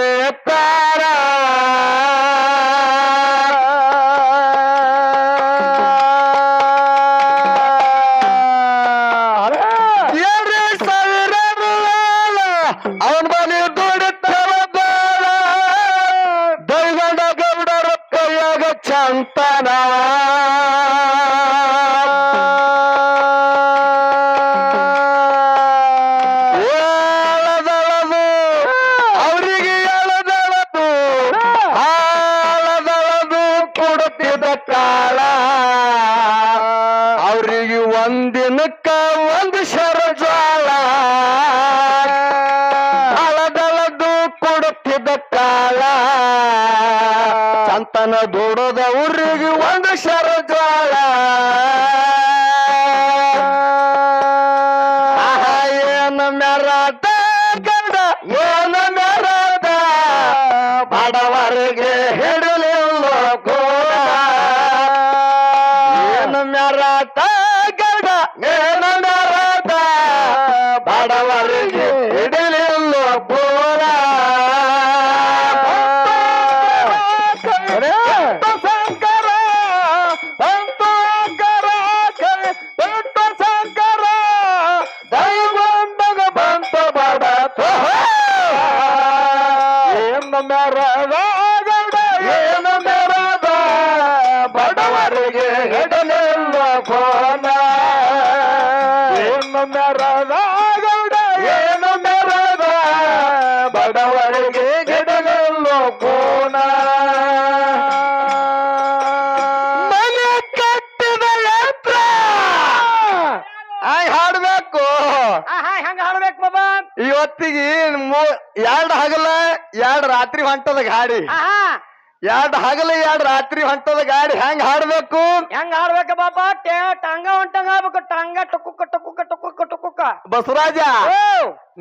ನೆತ್ತಾರ ಅವನ್ ಬಲಿ ದುಡಿತಾರ ಬಾಳ ದೈವಂಡ ಗೌಡರ ಕೈಯಾಗ ಚಂತನ ಎಳದಳದು ಅವರಿಗೆ ಎಳದಳದು ಆಳದಳದು ಕೊಡುತ್ತಿದ್ದ ಕಾಳ ಅವರಿಗೆ ಒಂದಿನಕ್ಕ ಒಂದು ಶರಜಾಳ ಕಾಲ ಚಂತನ ದುಡದ ಊರಿಗೆ ಒಂದು ಶರಜಾಳ ಏನು ಮೆರಾಟ ಗಂಡ ಏನು ಮೆರಾಟ ಬಡವರಿಗೆ ಹಿಡಲಿಲ್ಲ ಕೂಡ ಏನು ಮೆರಾಟ ಗಂಡ ಏನು ಮೆರಾಟ ಬಡವರಿಗೆ ಹಿಡಲಿಲ್ಲ ಕೂಡ ಏನು ಮೆರದ ಬಡವರಿಗೆ ಹೆಡಲಿಲ್ಲ ಕೋನ ಏನು ಮೆರದ ಗೌಡ ಏನು ಮೆರದ ಬಡವರಿಗೆ ಹೆಡಲಿಲ್ಲ ಕೋನ ಮನೆ ಕಟ್ಟಿದ ಯಂತ್ರ ಹಾಡ್ಬೇಕು ಹಂಗ ಹಾಡ್ಬೇಕು ಬಾಬಾ ಇವತ್ತಿಗೆ ಎರಡು ಹಗಲ ಎರಡು ರಾತ್ರಿ ಹೊಂಟದ ಗಾಡಿ ಎರಡು ಹಗಲ ಎರಡು ರಾತ್ರಿ ಹೊಂಟದ ಗಾಡಿ ಹೆಂಗ್ ಹಾಡ್ಬೇಕು ಹೆಂಗ ಹಾಡ್ಬೇಕ ಬಾಬಾ ಟಂಗ ಹೊಂಟಂಗ ಆಗ್ಬೇಕು ಟಂಗ ಟುಕುಕ್ಕ ಟುಕುಕ್ಕ ಟುಕುಕ್ಕ ಟುಕುಕ್ಕ ಬಸವರಾಜ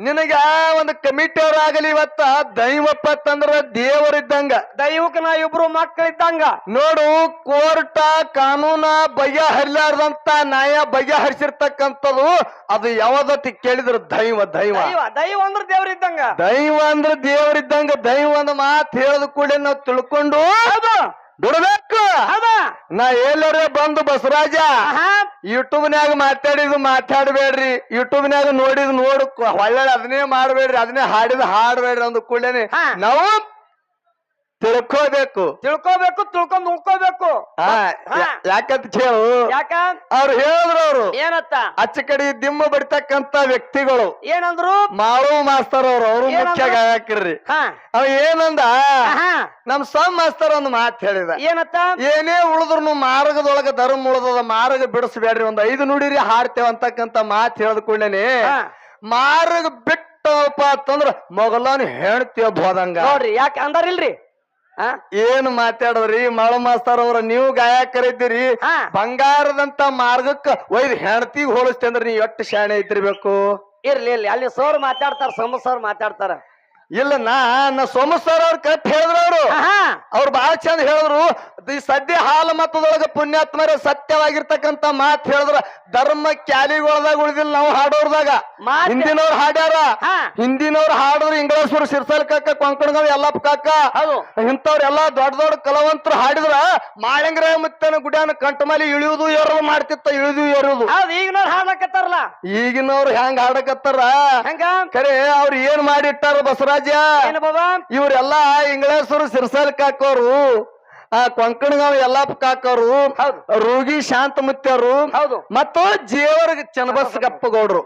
ನಿನಗ ಒಂದು ಕಮಿಟಿ ಅವ್ರಾಗಲಿ ಇವತ್ತ ದೈವಪ್ಪ ತಂದ್ರ ದೇವರಿದ್ದಂಗ ದೈವಕ್ಕೆ ನಾ ಇಬ್ರು ಮಕ್ಕಳಿದ್ದಂಗ ನೋಡು ಕೋರ್ಟ ಕಾನೂನ ಬಗೆಹರಿಲಾರ್ದಂತ ನ್ಯಾಯ ಬಗೆಹರಿಸಿರ್ತಕ್ಕಂಥದ್ದು ಅದು ಯಾವದತ್ತಿ ಕೇಳಿದ್ರು ದೈವ ದೈವ ದೈವ ಅಂದ್ರ ದೇವ್ರಿದ್ದಂಗ ದೈವ ಅಂದ್ರ ದೇವರಿದ್ದಂಗ ದೈವ ಅಂದ ಮಾತು ಹೇಳದ ಕೂಡ ನಾವು ತಿಳ್ಕೊಂಡು ಬಿಡ್ಬೇಕು ನಾ ಎಲ್ಲರೇ ಬಂದು ಬಸವರಾಜ ಯೂಟ್ಯೂಬ್ನ್ಯಾಗ ಮಾತಾಡಬೇಡ್ರಿ ಯೂಟ್ಯೂಬ್ನ್ಯಾಗ ನೋಡಿದ್ ನೋಡು ಒಳ್ಳೆ ಅದನ್ನೇ ಮಾಡ್ಬೇಡ್ರಿ ಅದನ್ನೇ ಹಾಡಬೇಡ್ರಿ ಅಂದ ಕೂಡೇನೆ ನಾವು ತಿಳ್ಕೋಬೇಕು ತಿಳ್ಕೊಂಡ್ ಉಳ್ಕೋಬೇಕು ಯಾಕಂತ ಕೇಳು ಯಾಕ ಅವ್ರು ಹೇಳಿದ್ರು ಅವ್ರು ಏನತ್ತ ಅಚ್ಚ ಕಡೆ ದಿಮ್ಮ ಬಡಿತಕ್ಕಂತ ವ್ಯಕ್ತಿಗಳು ಏನಂದ್ರು ಮಾಳು ಮಾಸ್ತರ್ ಅವ್ರು ಮುಖ್ಯ ಗಾಯಕರ್ರಿ ಅವ ಏನಂದ ನಮ್ ಸಮ್ ಮಾಸ್ತರ್ ಒಂದು ಮಾತು ಹೇಳಿದ ಏನತ್ತ ಏನೇ ಉಳಿದ್ರು ಮಾರ್ಗದೊಳಗ ಧರ್ಮ ಉಳಿದದ ಮಾರ್ಗ ಬಿಡಿಸ್ಬೇಡ್ರಿ ಒಂದ್ 5 ನುಡಿರಿ ಹಾಡ್ತೇವ ಅಂತಕ್ಕಂತ ಮಾತು ಹೇಳದ್ ಕೂಡೇನೆ ಮಾರ್ಗ ಬಿಟ್ಟಪ್ಪ ಅಂತಂದ್ರ ಮೊಗಲನ್ ಹೆಣ್ತೇವ ಹೋದಂಗ ನೋಡ್ರಿ ಯಾಕೆ ಅಂದಾರಿಲ್ರಿ ಏನ್ ಮಾತಾಡದ್ರಿ ಮಾಳು ಮಾಸ್ತರ್ ಅವ್ರ ನೀವು ಗಾಯಕರಿದ್ದೀರಿ ಬಂಗಾರದಂತ ಮಾರ್ಗಕ್ಕ ಒಯ್ದು ಹೆಣ್ತಿಗ್ ಹೋಲಿಸ್ತೇ ಅಂದ್ರ ನೀವ್ ಎಷ್ಟು ಶಾಣೆ ಐತಿರ್ಬೇಕು ಇರ್ಲಿ ಅಲ್ಲಿ ಸೋರ್ ಮಾತಾಡ್ತಾರ ಸಮ ಸೋರ್ ಮಾತಾಡ್ತಾರ ಇಲ್ಲ ನಾ ಸೋಮ ಸರ್ ಅವ್ರ ಕಟ್ ಹೇಳಿದ್ರು ಅವ್ರು ಬಹಳ ಚಂದ ಹೇಳಿದ್ರು ಈ ಸದ್ಯ ಹಾಲು ಮತದೊಳಗ ಪುಣ್ಯಾತ್ಮರ ಸತ್ಯವಾಗಿರ್ತಕ್ಕಂತ ಮಾತು ಹೇಳಿದ್ರ ಧರ್ಮ ಕ್ಯಾಲಿಗೊಳದಾಗ ಉಳಿದಿಲ್ಲ ನಾವು ಹಾಡೋರ್ದಾಗ ಹಿಂದಿನವ್ರು ಹಾಡ್ಯಾರ ಹಿಂದಿನವ್ರು ಹಾಡಿದ್ರು ಇಂಗ್ಲೇಶ್ವರ ಸಿರ್ಸಲ್ ಕಾಕ ಕೊಂಕಣಗಾವ್ ಯಲ್ಲಪ್ಪ ಕಾಕ ಇಂಥವ್ರೆಲ್ಲಾ ದೊಡ್ಡ ದೊಡ್ಡ ಕಲಾವಂತರು ಹಾಡಿದ್ರ ಮಾಳಿಂಗರ ಮುತ್ತನ ಗುಡ್ಯಾನ ಕಂಠಮಾಲಿ ಇಳಿಯುವುದು ಏರೋದು ಮಾಡ್ತಿತ್ತ ಇಳಿದು ಏರುವುದು ಈಗಿನವ್ರು ಹಾಡಕತ್ತಾರಲ್ಲ ಈಗಿನವ್ರು ಹೆಂಗ್ ಹಾಡಕತ್ತಾರ ಖರೆ ಅವ್ರು ಏನ್ ಮಾಡಿಟ್ಟಾರ ಬಸವರಾಜ ಇವ್ರೆಲ್ಲಾ ಇಂಗ್ಲೇಶ್ವರ ಸಿರ್ಸಲ್ ಕಾಕೋರು ಕೊಂಕಣಗಾಂವ್ ಯಲ್ಲಪ್ಪ ಕಾಕೋರು ರೂಗಿ ಶಾಂತಮುತ್ಯರು ಮತ್ತು ಜೇವರ ಚನ್ನಬಸ್ ಗಪ್ಪಗೌಡ್ರು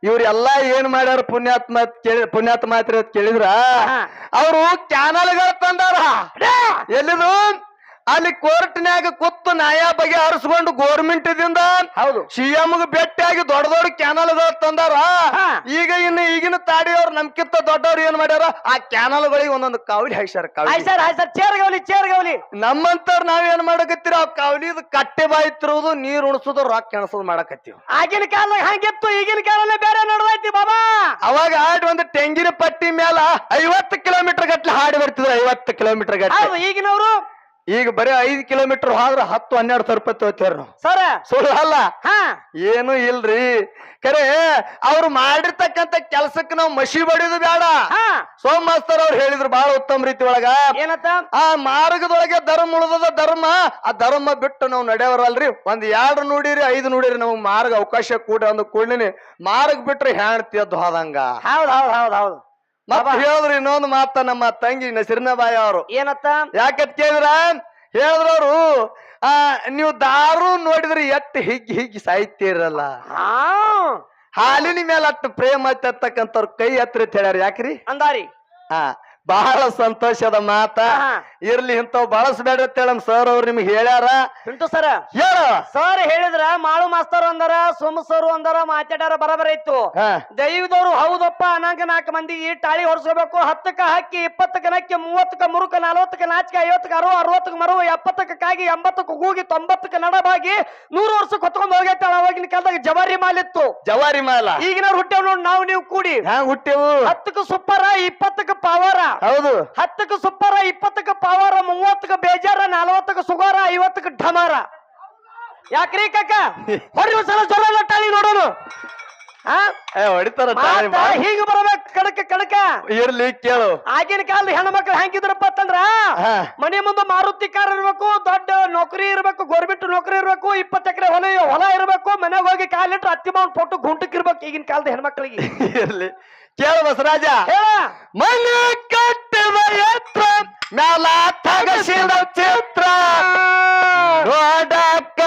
ಇವ್ರೆಲ್ಲಾ ಏನ್ ಮಾಡ್ಯಾರ ಪುಣ್ಯಾತ್ಮ ಕೇಳಿದ್ರ ಅವರು ಕ್ಯಾನಲ್ಗಳು ತಂದಾರ ಎಲ್ಲಿದು ಅಲ್ಲಿ ಕೋರ್ಟ್ನ್ಯಾಗ ಕೂತು ನ್ಯಾಯ ಬಗೆ ಹರಿಸ್ಕೊಂಡು ಗೋರ್ಮೆಂಟ್ ದಿಂದ ಸಿಎಂ ಭೇಟಿಯಾಗಿ ದೊಡ್ಡ ದೊಡ್ಡ ಕ್ಯಾನಲ್ಗಳು ತಂದಾರ ಈಗ ಈಗಿನ ತಾಡಿಯವ್ರು ನಮ್ಕಿಂತ ದೊಡ್ಡವ್ರು ಏನ್ ಮಾಡ್ಯಾರ ಆ ಕ್ಯಾನಲ್ಗಳಿಗೆ ಒಂದೊಂದು ಕಾವಲಿ ಹಾಯ್ಸಾರ ಚೇರ್ಗವಲಿ ನಮ್ಮಂತವ್ರು ನಾವೇನ್ ಮಾಡಕತ್ತೀರ ಆ ಕಾವಲಿದ್ ಕಟ್ಟೆ ಬಾಯಿ ತಿರುವುದು ನೀರ್ ಉಣಸೋದು ರಾಕ್ ಕೆಣಸೋದು ಮಾಡಕತ್ತೀವಿ ಆಗಿನ ಕಾಲ ಹಂಗಿತ್ತು ಈಗಿನ ಕಾಲಲ್ಲೇ ಬೇರೆ ನೋಡ್ದೈತಿ ಬಾಬಾ ಅವಾಗ ಒಂದು ತೆಂಗಿನ ಪಟ್ಟಿ ಮೇಲ 50 ಕಿಲೋಮೀಟರ್ ಗಟ್ಲೆ ಹಾಡಿ ಬರ್ತಿದ್ರು 50 ಕಿಲೋಮೀಟರ್ ಗಟ್ಲೆ ಈಗಿನವರು ಈಗ ಬರೀ 5 ಕಿಲೋಮೀಟರ್ ಹೋದ್ರ 10-12 ರೂಪಾಯಿ ತಗೋತೀವ್ರಿ ನಾವು. ಸರ ಸುಳ್ಳು ಅಲ್ಲ, ಹಾ ಏನು ಇಲ್ರಿ. ಖರೆ ಅವ್ರು ಮಾಡಿರ್ತಕ್ಕಂತ ಕೆಲ್ಸಕ್ಕೆ ನಾವು ಮಸಿ ಬಡಿದು ಬೇಡ. ಹಾ ಸೋಮ ಮಾಸ್ತರ್ ಅವ್ರು ಹೇಳಿದ್ರು ಬಹಳ ಉತ್ತಮ ರೀತಿ ಒಳಗ, ಏನತ್ತ ಆ ಮಾರ್ಗದೊಳಗೆ ಧರ್ಮ ಉಳಿದದ ಧರ್ಮ, ಆ ಧರ್ಮ ಬಿಟ್ಟು ನಾವು ನಡೆಯವರಲ್ರಿ. 2 ನುಡಿರಿ 5 ನುಡಿರಿ ನಮಗ್ ಮಾರ್ಗ ಅವಕಾಶ ಕೂಡ ಅಂದ ಕೂಡಲಿನಿ ಮಾರ್ಗ ಬಿಟ್ರೆ ಹೆಣ್ತಿ ಅದ್ದು ಹೋದಂಗ. ಹೌದ್ ಹೌದ್ ಹೌದ್ ಹೌದು. ಮತ್ತೆ ಹೇಳಿದ್ರು ಇನ್ನೊಂದು ಮಾತ ನಮ್ಮ ತಂಗಿ ನಸಿರಿನಬಾಯಿ ಅವರು. ಏನತ್ತ ಯಾಕತ್ ಕೇಳಿದ್ರ ಹೇಳಿದ್ರವ್ರು, ನೀವು ದಾರು ನೋಡಿದ್ರೆ ಎಟ್ಟು ಹಿಗ್ಗಿ ಸಾಯ್ತೀರಲ್ಲ, ಹಾ ಹಾಲಿನ ಮೇಲೆ ಅಟ್ಟು ಪ್ರೇಮ ಹತ್ತಕ್ಕಂಥವ್ರ ಕೈ ಹತ್ರ ಹೇಳ್ಯಾರ. ಯಾಕ್ರಿ ಅಂದಾರಿ ಬಹಳ ಸಂತೋಷದ ಮಾತ. ಇರ್ಲಿ ಇಂಥವ್ ಬಳಸಬೇಡ ಅಂತ ಹೇಳಮ್ ಸರ್ ಅವ್ರು ನಿಮ್ಗೆ ಹೇಳ್ಯಾರ. ಉಂಟು ಸರ ಹೇಳು ಸರ್ ಹೇಳಿದ್ರ ಮಾಳು ಮಾಸ್ತರ್ ಅಂದಾರ, ಸೋಮ ಸರ್ ಅಂದಾರ, ಮಾತಾಡ್ಯಾರ ಬರಬರ ಇತ್ತು. ದೈವದವ್ರು ಹೌದಪ್ಪ ಅನ್ನಂಗ 4 ಮಂದಿಗೆ ತಾಳಿ ಹೊಡ್ಸ್ಕೋಬೇಕು. 10ಕ್ಕ ಹಕ್ಕಿ, 20ಕ್ಕ ನಕ್ಕಿ, 30ಕ್ಕ ಮುರುಕ, 40ಕ್ಕ ನಾಚಿಕೆ, 50ಕ್ಕ ಅರು, 60ಕ್ಕ ಮರು, 70ಕ್ಕ ಕಾಗಿ, 80ಕ್ಕ ಕೂಗಿ, 90ಕ್ಕ ನಡಬಾಗಿ 100 ವರ್ಷಕ್ಕೆ ಹೊತ್ಕೊಂಡ್ ಹೋಗೈತೆ. ಅವಾಗಿನ ಕಾಲದಾಗ ಜವಾರಿ ಮಾಲ್ ಇತ್ತು. ಜವಾರಿ ಮಾಲ ಈಗಿನವ್ರು ಹುಟ್ಟೇವ್ ನೋಡಿ ನಾವು ನೀವು ಕೂಡಿ. ಹ್ಯಾಂಗ ಹುಟ್ಟೆವು? 10ಕ್ಕ ಸುಪ್ಪರ, 20ಕ್ಕ ಪಾವರ. ಹೌದು, 10ಕ್ಕ ಸುಪ್ಪರ, 20ಕ್ಕ ಪಾವರ, 30ಕ್ಕ ಬೇಜಾರ, 40ಕ್ಕ ಸುಗಾರ, 50ಕ್ಕ ಢಮಾರ. ಯಾಕ್ರಿ ಕಾಕ ಹೊಡಿ ಸಲ ಜೋರ ಟಾಳಿ ನೋಡೋನು. ಹೊಡಿತಾರ. ಹೀಗ ಬರ್ಬೇಕು ಕಡಕ ಕಡಕ. ಇರ್ಲಿ ಕೇಳು, ಆಗಿನ ಕಾಲದ ಹೆಣ್ಮಕ್ಳು ಹೆಂಗಿದ್ರಪ್ಪ ಅಂತಂದ್ರ ಮನೆ ಮುಂದೆ ಮಾರುತಿ ಕಾರ್ ಇರ್ಬೇಕು, ದೊಡ್ಡ ನೌಕರಿ ಇರ್ಬೇಕು, ಗೌರ್ಮೆಂಟ್ ನೌಕರಿ ಇರ್ಬೇಕು, 20 ಎಕರೆ ಹೊಲ ಇರ್ಬೇಕು, ಮನೆಗೆ ಹೋಗಿ ಕಾಲಿಟ್ರು ಅತ್ತಿ ಮಾವನ್ ಫೋಟೋ ಗುಂಟಕ್ಕಿರ್ಬೇಕು ಈಗಿನ ಕಾಲದ ಹೆಣ್ಮಕ್ಳಿಗೆ. ಇರ್ಲಿ ಕೇಳು ಬಸರಾಜ, ಹೇಳ ಮನೆ ಕಟ್ಟಿದ ಎತ್ರ ಮ್ಯಾಲ ತಗಸಿದ ಚಿತ್ರ ನೋಡಕ್ಕ